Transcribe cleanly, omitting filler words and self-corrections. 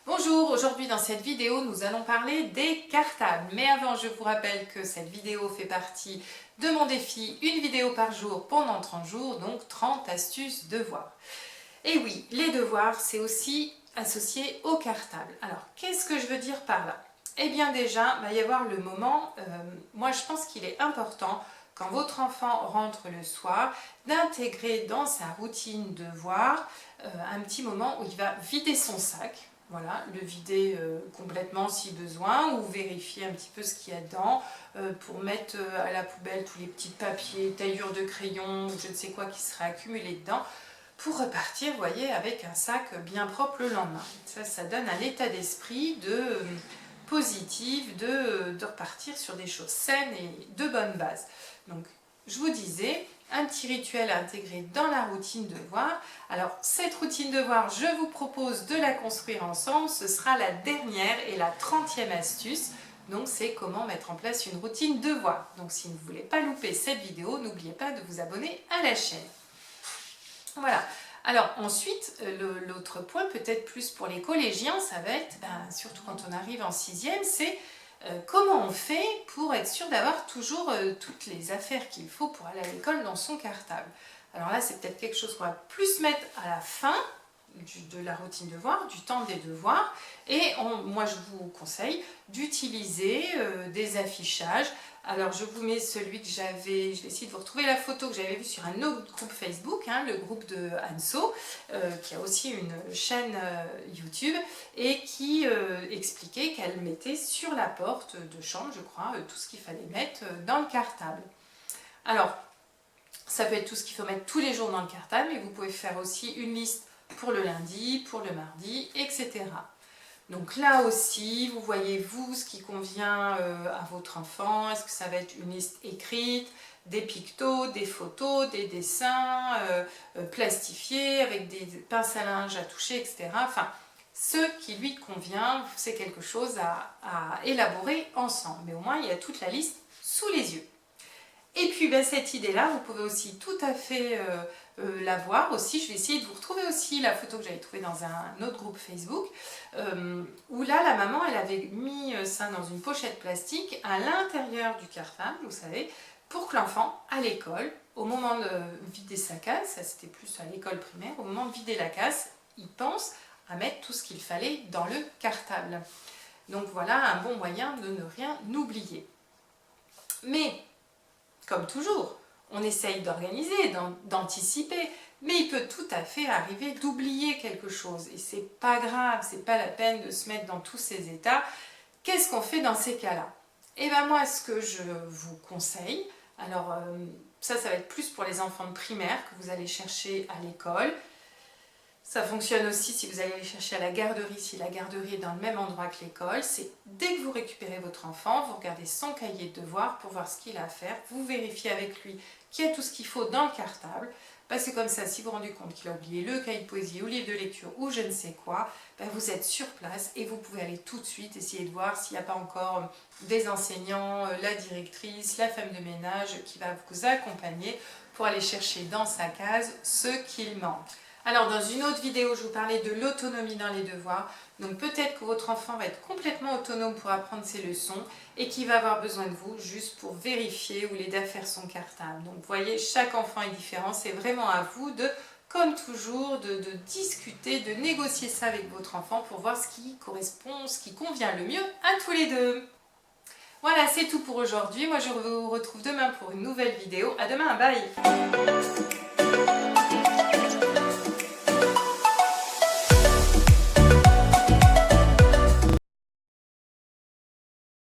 Bonjour, aujourd'hui dans cette vidéo nous allons parler des cartables. Mais avant je vous rappelle que cette vidéo fait partie de mon défi une vidéo par jour pendant 30 jours, donc 30 astuces devoirs. Et oui, les devoirs c'est aussi associé aux cartables. Alors qu'est-ce que je veux dire par là? Eh bien déjà, il va y avoir le moment, moi je pense qu'il est important quand votre enfant rentre le soir, d'intégrer dans sa routine devoir un petit moment où il va vider son sac. Voilà, le vider complètement si besoin ou vérifier un petit peu ce qu'il y a dedans pour mettre à la poubelle tous les petits papiers, taillures de crayon, je ne sais quoi qui serait accumulé dedans pour repartir, vous voyez, avec un sac bien propre le lendemain. Ça donne un état d'esprit positif, de repartir sur des choses saines et de bonnes bases. Donc, je vous disais, un petit rituel à intégrer dans la routine devoir. Alors, cette routine devoir, je vous propose de la construire ensemble. Ce sera la dernière et la 30e astuce. Donc, c'est comment mettre en place une routine devoir. Donc, si vous ne voulez pas louper cette vidéo, n'oubliez pas de vous abonner à la chaîne. Voilà. Alors ensuite, l'autre point, peut-être plus pour les collégiens, ça va être, surtout quand on arrive en 6e, c'est comment on fait pour être sûr d'avoir toujours toutes les affaires qu'il faut pour aller à l'école dans son cartable. Alors là, c'est peut-être quelque chose qu'on va plus mettre à la fin de la routine devoir, du temps des devoirs, et moi je vous conseille d'utiliser des affichages. Alors je vous mets celui que j'avais, je vais essayer de vous retrouver la photo que j'avais vue sur un autre groupe Facebook, le groupe de Anso, qui a aussi une chaîne YouTube, et qui expliquait qu'elle mettait sur la porte de chambre, je crois, tout ce qu'il fallait mettre dans le cartable. Alors, ça peut être tout ce qu'il faut mettre tous les jours dans le cartable, mais vous pouvez faire aussi une liste pour le lundi, pour le mardi, etc. Donc là aussi, vous voyez vous ce qui convient à votre enfant. Est-ce que ça va être une liste écrite, des pictos, des photos, des dessins plastifiés avec des pinces à linge à toucher, etc. Enfin, ce qui lui convient, c'est quelque chose à élaborer ensemble. Mais au moins, il y a toute la liste sous les yeux. Et puis cette idée-là, vous pouvez aussi tout à fait la voir aussi. Je vais essayer de vous retrouver aussi la photo que j'avais trouvée dans un autre groupe Facebook, où là, la maman, elle avait mis ça dans une pochette plastique à l'intérieur du cartable, vous savez, pour que l'enfant, à l'école, au moment de vider sa casse, ça c'était plus à l'école primaire, au moment de vider la casse, il pense à mettre tout ce qu'il fallait dans le cartable. Donc voilà un bon moyen de ne rien oublier. Mais comme toujours, on essaye d'organiser, d'anticiper, mais il peut tout à fait arriver d'oublier quelque chose. Et c'est pas grave, c'est pas la peine de se mettre dans tous ces états. Qu'est-ce qu'on fait dans ces cas-là? Eh bien moi, ce que je vous conseille, alors ça va être plus pour les enfants de primaire que vous allez chercher à l'école. Ça fonctionne aussi si vous allez les chercher à la garderie, si la garderie est dans le même endroit que l'école. C'est dès que vous récupérez votre enfant, vous regardez son cahier de devoirs pour voir ce qu'il a à faire. Vous vérifiez avec lui qu'il y a tout ce qu'il faut dans le cartable. Parce que comme ça, si vous vous rendez compte qu'il a oublié le cahier de poésie ou livre de lecture ou je ne sais quoi, vous êtes sur place et vous pouvez aller tout de suite essayer de voir s'il n'y a pas encore des enseignants, la directrice, la femme de ménage qui va vous accompagner pour aller chercher dans sa case ce qu'il manque. Alors dans une autre vidéo, je vous parlais de l'autonomie dans les devoirs. Donc peut-être que votre enfant va être complètement autonome pour apprendre ses leçons et qu'il va avoir besoin de vous juste pour vérifier ou l'aider à faire son cartable. Donc vous voyez, chaque enfant est différent. C'est vraiment à vous de, comme toujours, de discuter, de négocier ça avec votre enfant pour voir ce qui correspond, ce qui convient le mieux à tous les deux. Voilà, c'est tout pour aujourd'hui. Moi, je vous retrouve demain pour une nouvelle vidéo. À demain, bye!